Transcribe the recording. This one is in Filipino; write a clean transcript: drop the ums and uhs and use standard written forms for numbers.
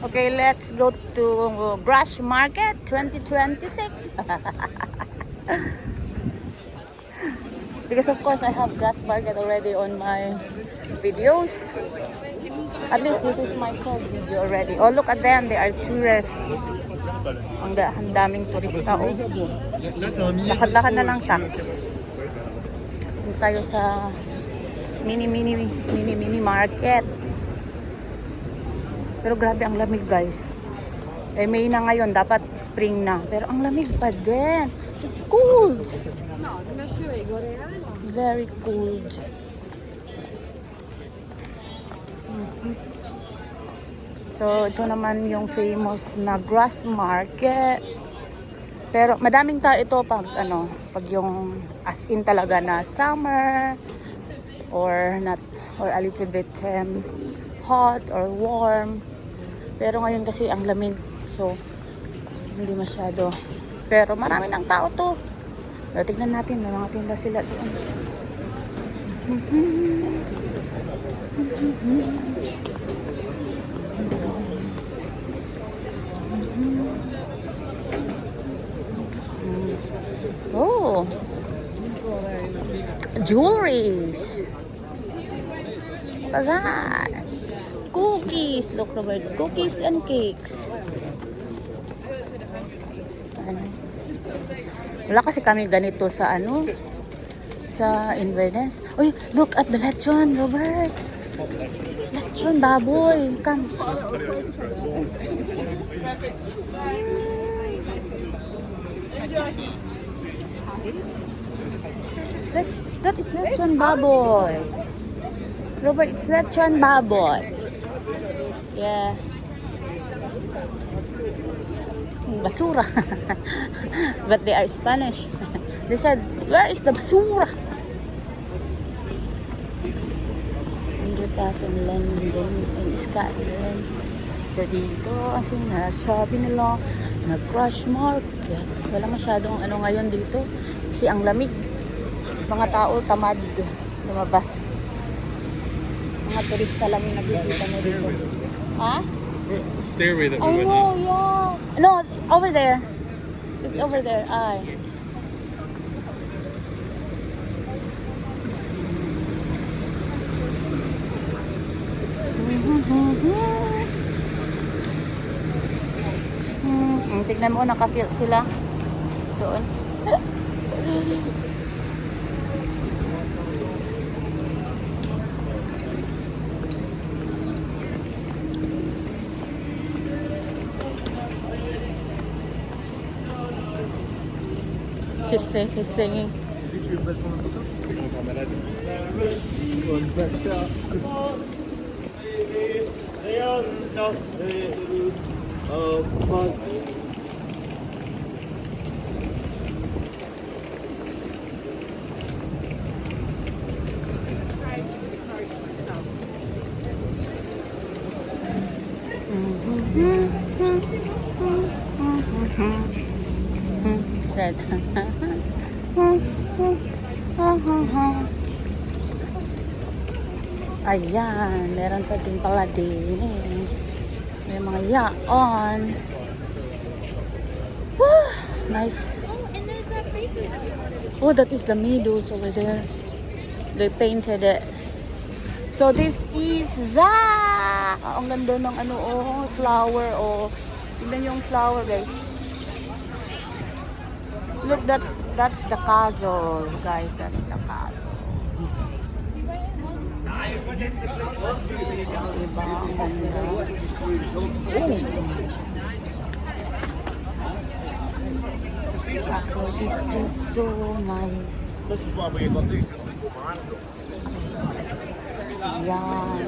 Okay, let's go to Grass Market 2026. Because of course I have Grass Market already on my videos. At least this is my third video already. Oh, look at them. They are tourists. Ang daming turista. Oh. Lakad-lakad na lang siya. Dito tayo sa mini market. Pero grabe ang lamig, guys. Eh, May na ngayon, dapat spring na. Pero ang lamig pa din. It's cold. Very cold. So, ito naman yung famous na Grass Market. Pero madaming tao ito pag pag yung as in talaga na summer or not, or a little bit hot or warm. Pero ngayon kasi ang lamig. So, hindi masyado. Pero marami ng tao to. Tignan natin, may mga tinda sila doon. Oh, jewelries. That. Cookies. Look, Robert. Cookies and cakes. Wala kasi kami ganito sa sa Inverness. Uy, look at the lechon, Robert. Lechon baboy. Come. That is lechon baboy. Robert, it's lechon baboy. Yeah. Basura. But they are Spanish. They said, where is the basura? In London, in Scotland. So dito, as in, sabi nila, nag-Grass Market. Wala masyadong ngayon dito. Kasi ang lamig. Mga tao tamad lumabas. Mga turista lang yung nakikita mo dito. Ha? Stairway that we I went know, up. yeah. No, over there. It's over there. Ay. Tignan mo, naka-fill sila doon. He's singing. Said. Ayan, meron pa din pala din eh. May mga yaon. Nice. Oh, that is the meadows over there. They painted it. So this is the ang ganda ng flower tignan yung flower, guys. Look, that's the castle, guys. That's the castle. Diba? Ang ganda. Castle is just so nice. Yan.